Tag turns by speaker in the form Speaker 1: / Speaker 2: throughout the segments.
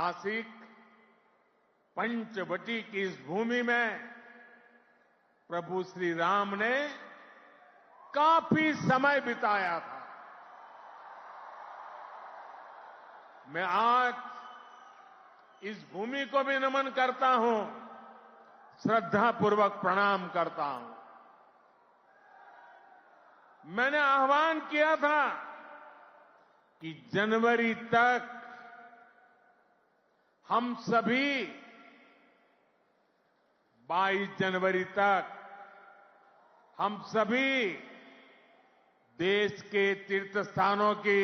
Speaker 1: नासिक पंचवटी की इस भूमि में प्रभु श्री राम ने काफी समय बिताया था। मैं आज इस भूमि को भी नमन करता हूं, श्रद्धापूर्वक प्रणाम करता हूं। मैंने आह्वान किया था कि जनवरी तक हम सभी 22 जनवरी तक हम सभी देश के तीर्थ स्थानों की,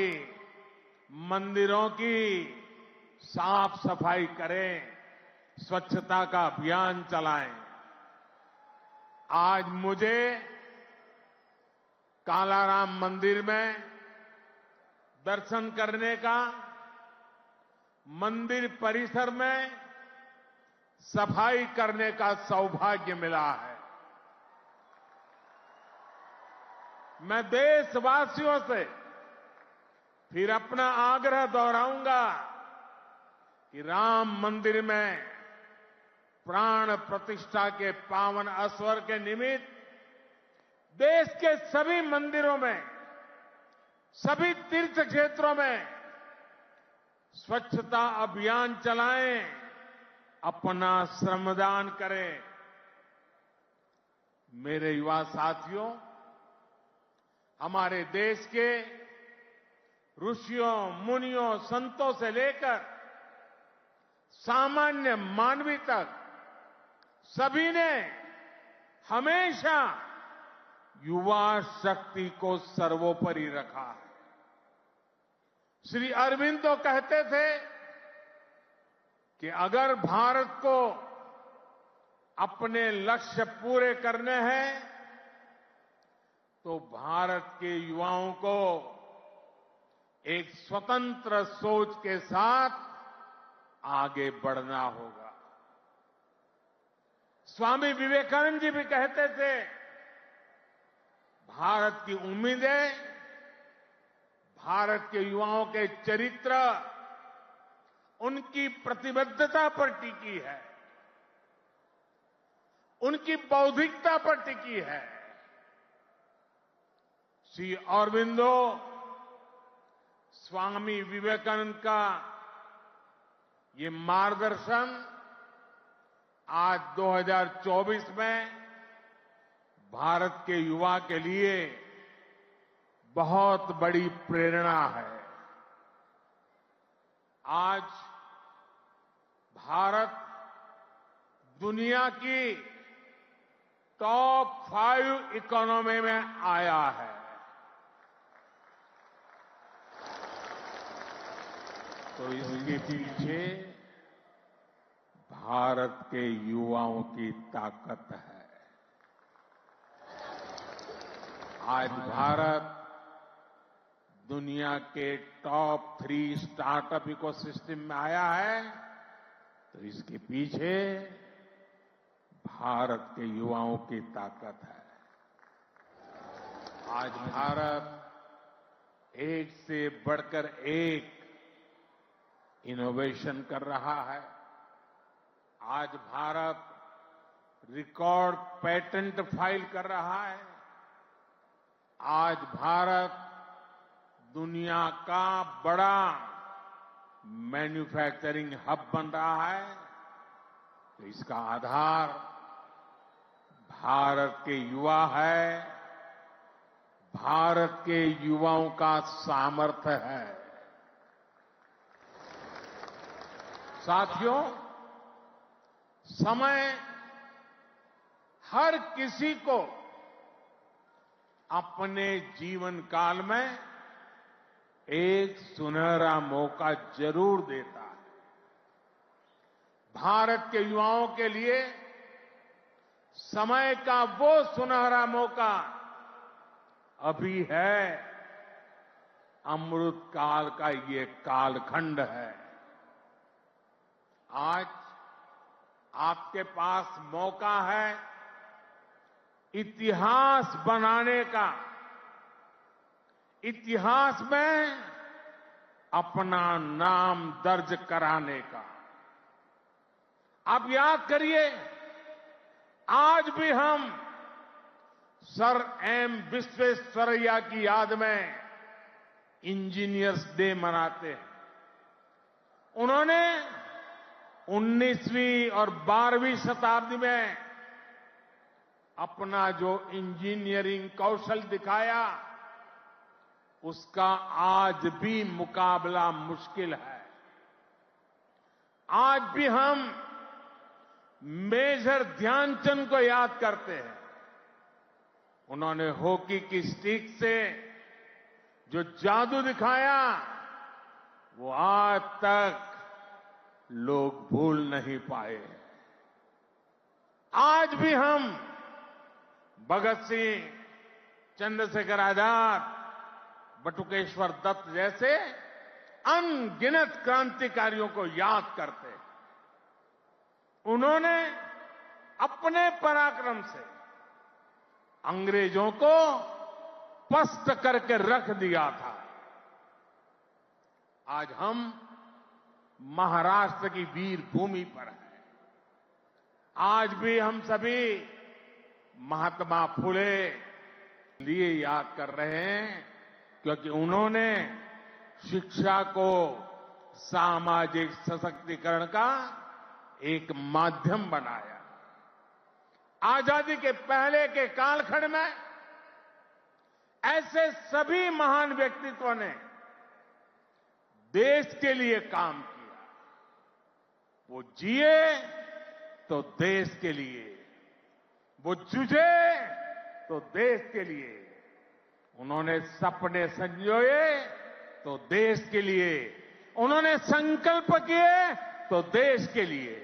Speaker 1: मंदिरों की साफ सफाई करें, स्वच्छता का अभियान चलाएं। आज मुझे कालाराम मंदिर में दर्शन करने का, मंदिर परिसर में सफाई करने का सौभाग्य मिला है। मैं देशवासियों से फिर अपना आग्रह दोहराऊंगा कि राम मंदिर में प्राण प्रतिष्ठा के पावन अवसर के निमित्त देश के सभी मंदिरों में, सभी तीर्थ क्षेत्रों में स्वच्छता अभियान चलाएं, अपना श्रमदान करें। मेरे युवा साथियों, हमारे देश के ऋषियों, मुनियों, संतों से लेकर सामान्य मानवी तक सभी ने हमेशा युवा शक्ति को सर्वोपरि रखा है। श्री अरविंद तो कहते थे कि अगर भारत को अपने लक्ष्य पूरे करने हैं तो भारत के युवाओं को एक स्वतंत्र सोच के साथ आगे बढ़ना होगा। स्वामी विवेकानंद जी भी कहते थे, भारत की उम्मीदें भारत के युवाओं के चरित्र, उनकी प्रतिबद्धता पर टिकी है, उनकी बौद्धिकता पर टिकी है। श्री अरबिंदो स्वामी विवेकानंद का ये मार्गदर्शन आज 2024 में भारत के युवा के लिए बहुत बड़ी प्रेरणा है। आज भारत दुनिया की टॉप 5 इकोनॉमी में आया है। तो इसके पीछे भारत के युवाओं की ताकत है। आज भारत दुनिया के टॉप 3 स्टार्टअप इकोसिस्टम में आया है, तो इसके पीछे भारत के युवाओं की ताकत है। आज भारत एक से बढ़कर एक इनोवेशन कर रहा है। आज भारत रिकॉर्ड पेटेंट फाइल कर रहा है। आज भारत दुनिया का बड़ा मैन्युफैक्चरिंग हब बन रहा है। तो इसका आधार भारत के युवा है, भारत के युवाओं का सामर्थ्य है। साथियों, समय हर किसी को अपने जीवन काल में एक सुनहरा मौका जरूर देता है। भारत के युवाओं के लिए समय का वो सुनहरा मौका अभी है। अमृत काल का ये कालखंड है। आज आपके पास मौका है इतिहास बनाने का। इतिहास में अपना नाम दर्ज कराने का। आप याद करिए, आज भी हम सर एम विश्वेश्वरैया की याद में इंजीनियर्स डे मनाते हैं। उन्होंने 19वीं और 12वीं शताब्दी में अपना जो इंजीनियरिंग कौशल दिखाया, उसका आज भी मुकाबला मुश्किल है। आज भी हम मेजर ध्यानचंद को याद करते हैं। उन्होंने हॉकी की स्टिक से जो जादू दिखाया, वो आज तक लोग भूल नहीं पाए। आज भी हम भगत सिंह, चंद्रशेखर आजाद, बटुकेश्वर दत्त जैसे अनगिनत क्रांतिकारियों को याद करते हैं। उन्होंने अपने पराक्रम से अंग्रेजों को पस्त करके रख दिया था। आज हम महाराष्ट्र की वीर भूमि पर हैं। आज भी हम सभी महात्मा फुले लिए याद कर रहे हैं, क्योंकि उन्होंने शिक्षा को सामाजिक सशक्तिकरण का एक माध्यम बनाया। आजादी के पहले के कालखंड में ऐसे सभी महान व्यक्तित्वों ने देश के लिए काम किया। वो जिए तो देश के लिए, वो जूझे तो देश के लिए, उन्होंने सपने संजोए तो देश के लिए, उन्होंने संकल्प किए तो देश के लिए,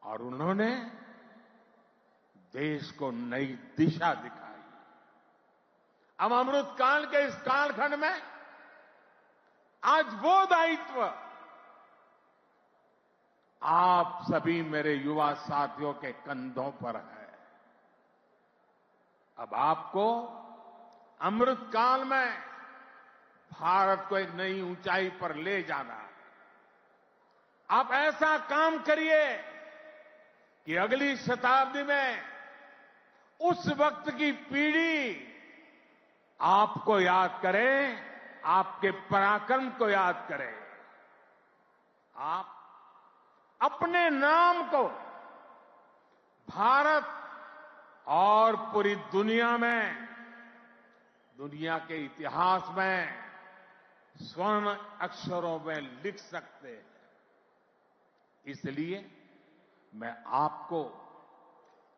Speaker 1: और उन्होंने देश को नई दिशा दिखाई। अब अमृतकाल के इस कालखंड में आज वो दायित्व आप सभी मेरे युवा साथियों के कंधों पर है। अब आपको अमृतकाल में भारत को एक नई ऊंचाई पर ले जाना। आप ऐसा काम करिए कि अगली शताब्दी में उस वक्त की पीढ़ी आपको याद करे, आपके पराक्रम को याद करे। आप अपने नाम को भारत और पूरी दुनिया में, दुनिया के इतिहास में स्वर्ण अक्षरों में लिख सकते हैं। इसलिए मैं आपको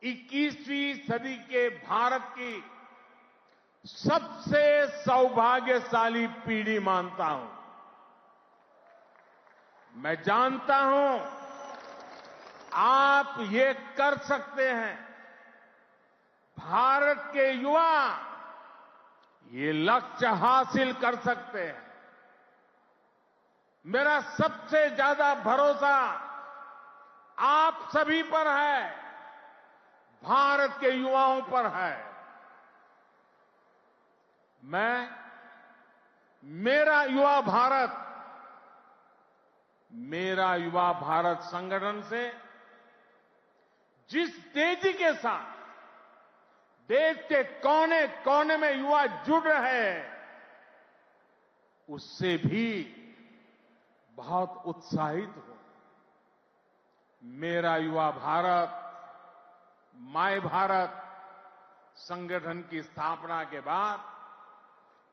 Speaker 1: 21वीं सदी के भारत की सबसे सौभाग्यशाली पीढ़ी मानता हूं। मैं जानता हूं आप ये कर सकते हैं। भारत के युवा ये लक्ष्य हासिल कर सकते हैं। मेरा सबसे ज्यादा भरोसा आप सभी पर है, भारत के युवाओं पर है। मैं मेरा युवा भारत संगठन से जिस तेजी के साथ देश के कोने कोने में युवा जुड़ रहे हैं, उससे भी बहुत उत्साहित हूं। मेरा युवा भारत, माय भारत संगठन की स्थापना के बाद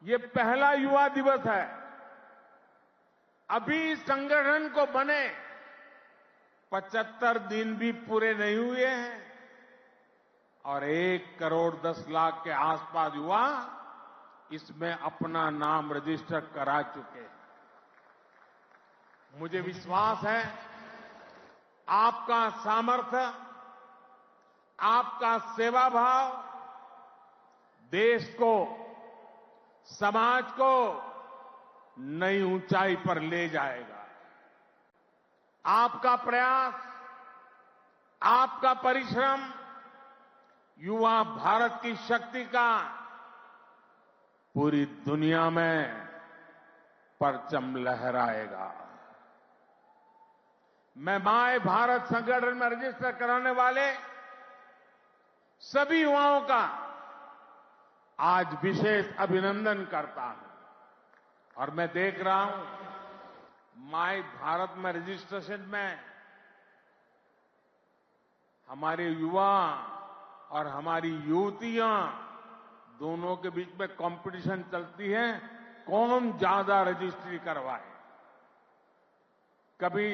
Speaker 1: ये पहला युवा दिवस है। अभी संगठन को बने 75 दिन भी पूरे नहीं हुए हैं और 1 करोड़ 10 लाख के आसपास युवा इसमें अपना नाम रजिस्टर करा चुके हैं। मुझे विश्वास है आपका सामर्थ्य, आपका सेवा भाव देश को, समाज को नई ऊंचाई पर ले जाएगा। आपका प्रयास, आपका परिश्रम युवा भारत की शक्ति का पूरी दुनिया में परचम लहराएगा। मैं माय भारत संगठन में रजिस्टर कराने वाले सभी युवाओं का आज विशेष अभिनंदन करता हूं और मैं देख रहा हूं माय भारत में रजिस्ट्रेशन में हमारे युवा और हमारी युवतियां दोनों के बीच में कंपटीशन चलती है, कौन ज्यादा रजिस्ट्री करवाए। कभी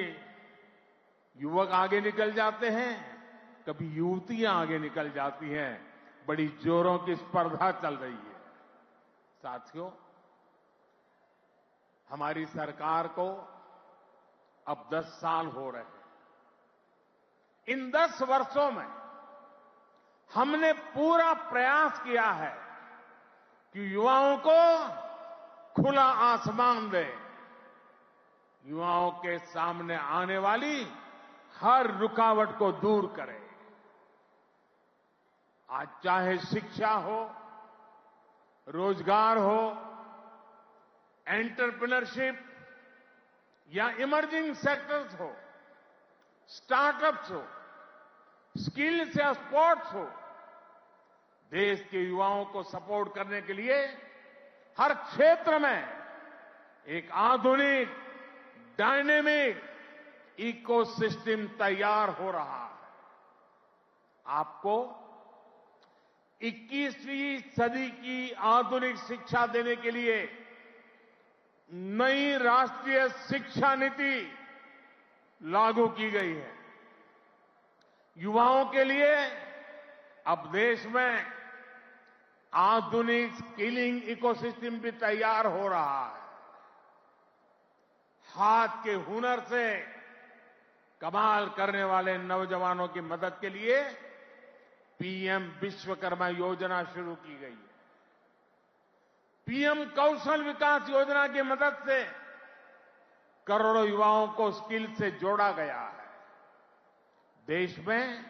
Speaker 1: युवक आगे निकल जाते हैं, कभी युवतियां आगे निकल जाती हैं। बड़ी जोरों की स्पर्धा चल रही है। साथियों, हमारी सरकार को अब 10 साल हो रहे हैं। इन 10 वर्षों में हमने पूरा प्रयास किया है कि युवाओं को खुला आसमान दे, युवाओं के सामने आने वाली हर रुकावट को दूर करे। आज चाहे शिक्षा हो, रोजगार हो, एंटरप्रेन्योरशिप या इमर्जिंग सेक्टर्स हो, स्टार्टअप्स हो, स्किल्स या स्पोर्ट्स हो, देश के युवाओं को सपोर्ट करने के लिए हर क्षेत्र में एक आधुनिक, डायनेमिक इकोसिस्टम तैयार हो रहा है। आपको 21वीं सदी की आधुनिक शिक्षा देने के लिए नई राष्ट्रीय शिक्षा नीति लागू की गई है। युवाओं के लिए अब देश में आधुनिक स्किलिंग इकोसिस्टम भी तैयार हो रहा है। हाथ के हुनर से कमाल करने वाले नौजवानों की मदद के लिए पीएम विश्वकर्मा योजना शुरू की गई है। पीएम कौशल विकास योजना की मदद से करोड़ों युवाओं को स्किल से जोड़ा गया है। देश में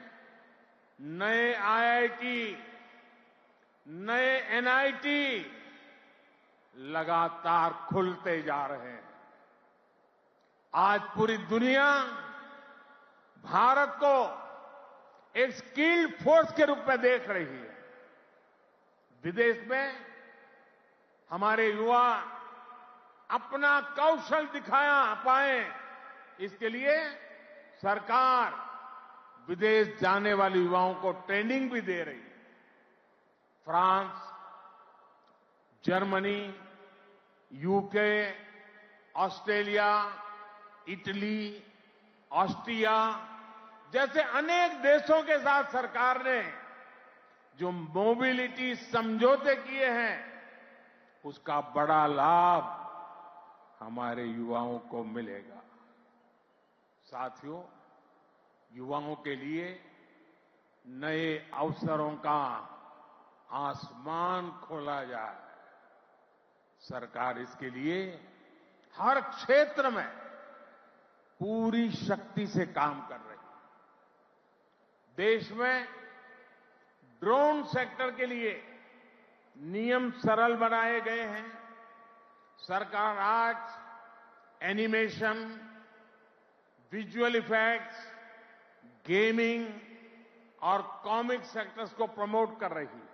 Speaker 1: नए आईआईटी, नए एनआईटी लगातार खुलते जा रहे हैं। आज पूरी दुनिया भारत को एक स्किल्ड फोर्स के रूप में देख रही है। विदेश में हमारे युवा अपना कौशल दिखाया पाए, इसके लिए सरकार विदेश जाने वाले युवाओं को ट्रेनिंग भी दे रही है। France, Germany, UK, Australia, Italy, Austria जैसे अनेक देशों के साथ सरकार ने जो मोबिलिटी समझौते किए हैं, उसका बड़ा लाभ हमारे युवाओं को मिलेगा। साथियों, युवाओं के लिए नए अवसरों का आसमान खोला जाए। सरकार इसके लिए हर क्षेत्र में पूरी शक्ति से काम कर रही है। देश में ड्रोन सेक्टर के लिए नियम सरल बनाए गए हैं। सरकार आज एनिमेशन, विजुअल इफेक्ट्स, गेमिंग और कॉमिक सेक्टर्स को प्रमोट कर रही है।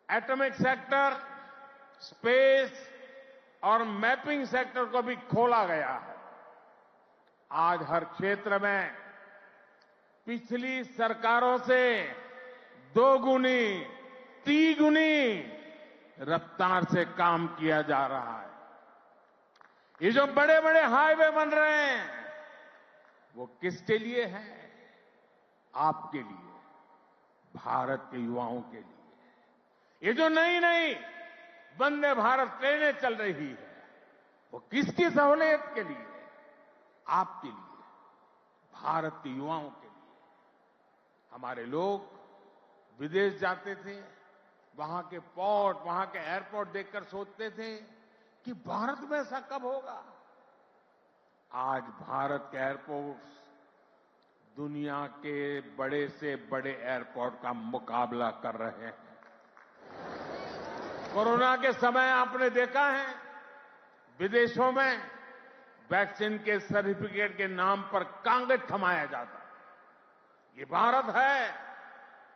Speaker 1: एटॉमिक सेक्टर, स्पेस और मैपिंग सेक्टर को भी खोला गया है। आज हर क्षेत्र में पिछली सरकारों से 2 गुनी, 3 गुनी रफ्तार से काम किया जा रहा है। ये जो बड़े बड़े हाईवे बन रहे हैं, वो किसके लिए है? आपके लिए, भारत के युवाओं के लिए। ये जो नई नई वंदे भारत ट्रेनें चल रही है, वो किसकी सहूलियत के लिए? आपके लिए, भारत के युवाओं के लिए। हमारे लोग विदेश जाते थे, वहां के पोर्ट, वहां के एयरपोर्ट देखकर सोचते थे कि भारत में ऐसा कब होगा। आज भारत के एयरपोर्ट्स दुनिया के बड़े से बड़े एयरपोर्ट का मुकाबला कर रहे हैं। कोरोना के समय आपने देखा है विदेशों में वैक्सीन के सर्टिफिकेट के नाम पर कागज थमाया जाता है। ये भारत है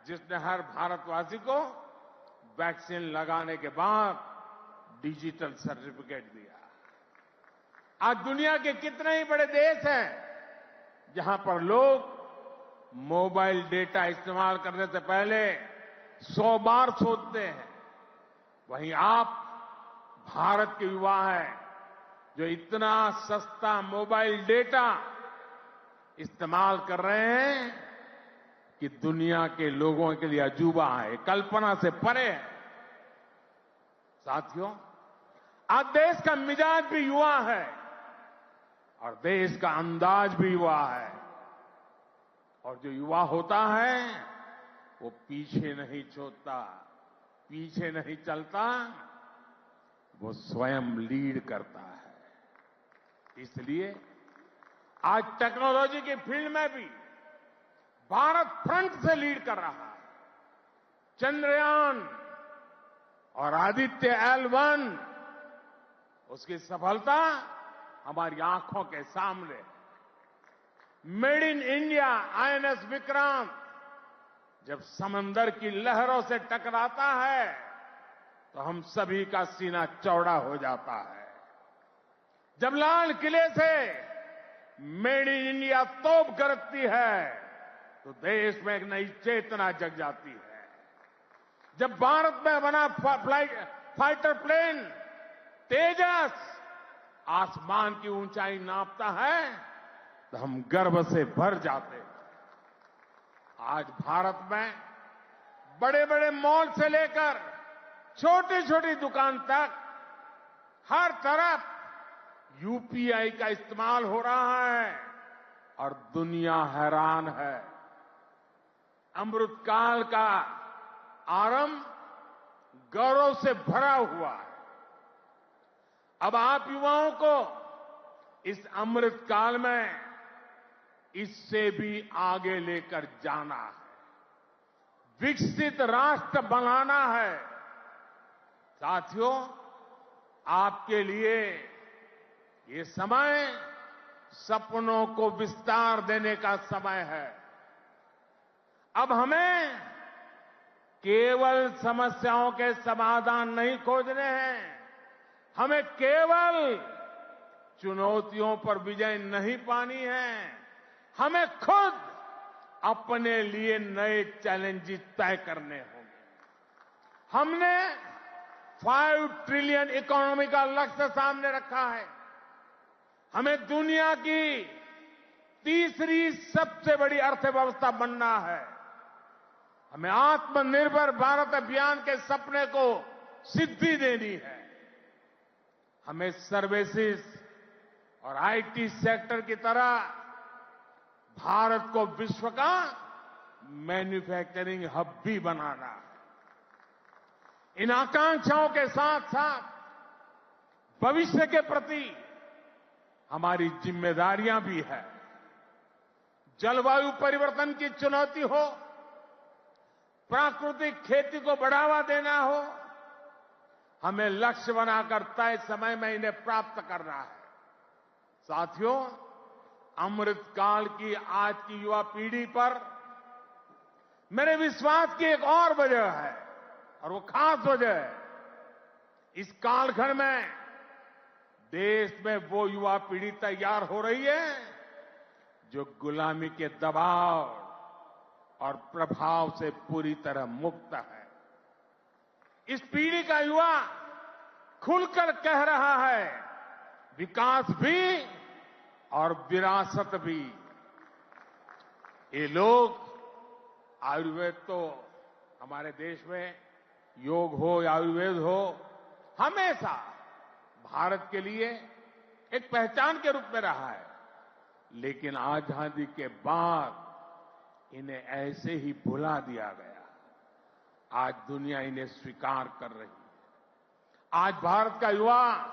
Speaker 1: जिसने हर भारतवासी को वैक्सीन लगाने के बाद डिजिटल सर्टिफिकेट दिया। आज दुनिया के कितने ही बड़े देश हैं जहां पर लोग मोबाइल डेटा इस्तेमाल करने से पहले 100 बार सोचते हैं, वहीं आप भारत के युवा हैं जो इतना सस्ता मोबाइल डेटा इस्तेमाल कर रहे हैं कि दुनिया के लोगों के लिए अजूबा है, कल्पना से परे है। साथियों, आज देश का मिजाज भी युवा है और देश का अंदाज भी युवा है, और जो युवा होता है वो पीछे नहीं छोड़ता, पीछे नहीं चलता, वो स्वयं लीड करता है। इसलिए आज टेक्नोलॉजी की फील्ड में भी भारत फ्रंट से लीड कर रहा है। चंद्रयान और आदित्य L1 उसकी सफलता हमारी आंखों के सामने। Made in India INS Vikrant जब समंदर की लहरों से टकराता है तो हम सभी का सीना चौड़ा हो जाता है। जब लाल किले से मेड इन इंडिया तोप गरजती है तो देश में एक नई चेतना जग जाती है। जब भारत में बना फाइटर प्लेन तेजस आसमान की ऊंचाई नापता है तो हम गर्व से भर जाते हैं। आज भारत में बड़े बड़े मॉल से लेकर छोटी छोटी दुकान तक हर तरफ UPI का इस्तेमाल हो रहा है और दुनिया हैरान है। अमृतकाल का आरंभ गौरव से भरा हुआ है। अब आप युवाओं को इस अमृतकाल में इससे भी आगे लेकर जाना है, विकसित राष्ट्र बनाना है। साथियों, आपके लिए ये समय सपनों को विस्तार देने का समय है। अब हमें केवल समस्याओं के समाधान नहीं खोजने हैं, हमें केवल चुनौतियों पर विजय नहीं पानी है, हमें खुद अपने लिए नए चैलेंजेस तय करने होंगे। हमने 5 ट्रिलियन इकोनॉमी का लक्ष्य सामने रखा है। हमें दुनिया की तीसरी सबसे बड़ी अर्थव्यवस्था बनना है। हमें आत्मनिर्भर भारत अभियान के सपने को सिद्धि देनी है। हमें सर्विसेज और IT सेक्टर की तरह भारत को विश्व का मैन्युफैक्चरिंग हब भी बनाना है। इन आकांक्षाओं के साथ साथ भविष्य के प्रति हमारी जिम्मेदारियां भी है। जलवायु परिवर्तन की चुनौती हो, प्राकृतिक खेती को बढ़ावा देना हो, हमें लक्ष्य बनाकर तय समय में इन्हें प्राप्त करना है। साथियों, अमृतकाल की आज की युवा पीढ़ी पर मेरे विश्वास की एक और वजह है, और वो खास वजह है। इस कालखंड में देश में वो युवा पीढ़ी तैयार हो रही है जो गुलामी के दबाव और प्रभाव से पूरी तरह मुक्त है। इस पीढ़ी का युवा खुलकर कह रहा है, विकास भी और विरासत भी। ये लोग आयुर्वेद तो हमारे देश में योग हो या आयुर्वेद हो, हमेशा भारत के लिए एक पहचान के रूप में रहा है। लेकिन आजादी के बाद इन्हें ऐसे ही भुला दिया गया। आज दुनिया इन्हें स्वीकार कर रही है। आज भारत का युवा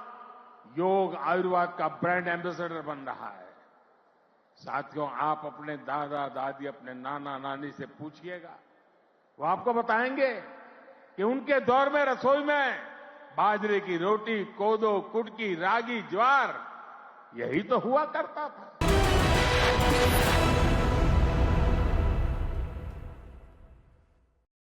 Speaker 1: योग आयुर्वेद का ब्रांड एम्बेसडर बन रहा है। साथियों, आप अपने दादा दादी, अपने नाना नानी से पूछिएगा, वो आपको बताएंगे कि उनके दौर में रसोई में बाजरे की रोटी, कोदो, कुटकी, रागी, ज्वार यही तो हुआ करता था।